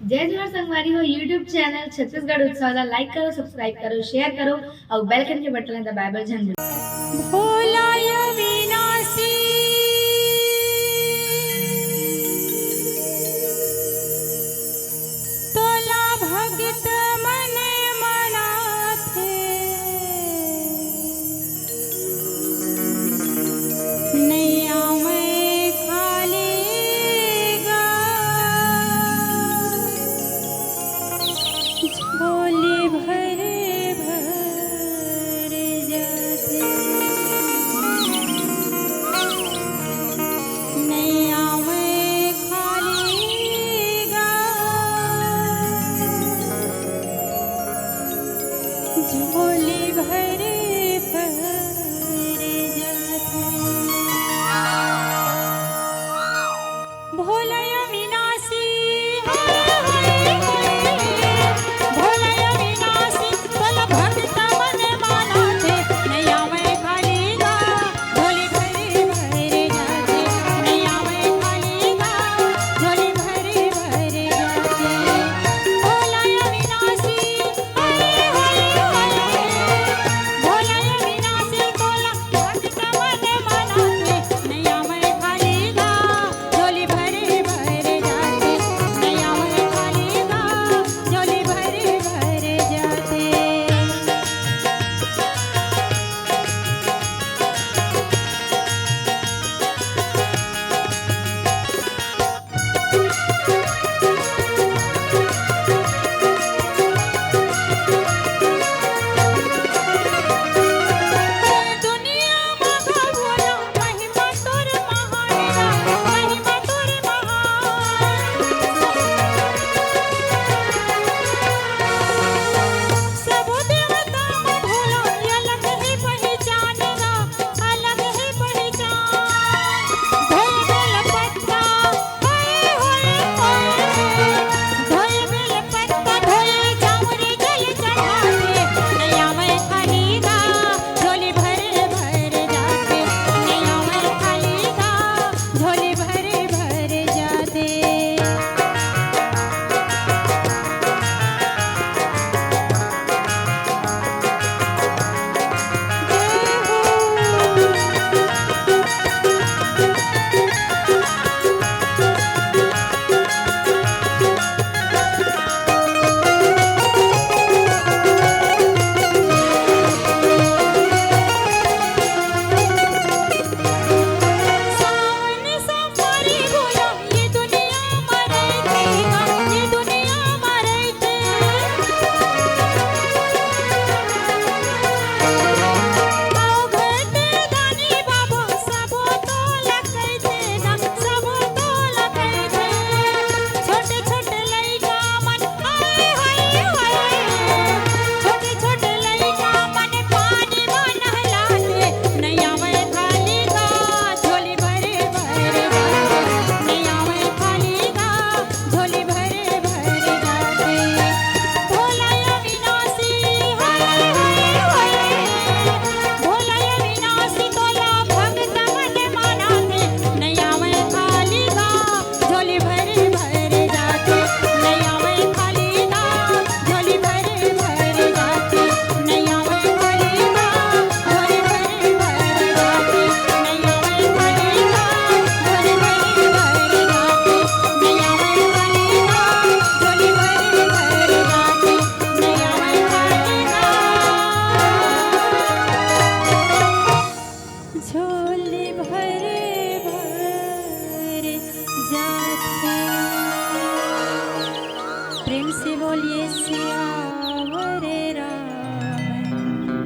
जय जोहार संगवारी हो यूट्यूब चैनल छत्तीसगढ़ उत्सव ला लाइक करो, सब्सक्राइब करो, शेयर करो और बेल आइकन के बटन दबाए झन भोलाय विनाशी तोला भगत मन मनाथे नैया में खाली गा झोली भरे भर जाते नैया में खाली गा झोली भरे भर जाते भोलय विनाशी भोलय विनाशी तोला भगत मन मानाथे नैया में खाली गा झोली भरे भरे जाते नैया में खाली गा झोली भरे भरे जाते भोलय विनाशी भोलय विनाशी तोला भगत मन मानाथे नैया में खाली गा झोली भरे भरे जाते नैया में खाली गा झोली भरे भरे जाते दुनिया मागा भोला महिमा तोर महान महिमा तोर महान सब देवता में भोला अलग ही पहचान गा अलग ही पहचान धोए बेल पत्ता होए होए धोए बेल पत्ता धोए जामुरी जल चढ़ाते नैया में खाली गा झोली भरे भरे जाते नैया में खाली गा झोली भरे भरे जाते सावन सफारी भोला ये दुनिया मरैते गा ये दुनिया मरैते आओ घटे दानी बाबा सबो तो लगैते ना सबो तो लगैते छोटे छोटे लइका मन हाय हाय हाय छोटे छोटे लइका मन पानी में नहलाते नैया में खाली गा झोली भरे भरे जाते नैया में खाली गा झोली भरे भरे जाते भोलय विनाशी भोलय विनाशी तोला भगत मन मानाथे नैया में खाली गा झोली भरे भरे जाते नैया में खाली गा झोली भरे भरे जाते नैया में खाली गा झोली भरे भरे जाते नैया में खाली गा झोली भरे भरे जाते नैया में खाली गा झोली भरे भरे जाते नैया में खाली गा झोली भरे भरे जाते प्रेम से बोलिए सियावर रामचंद्र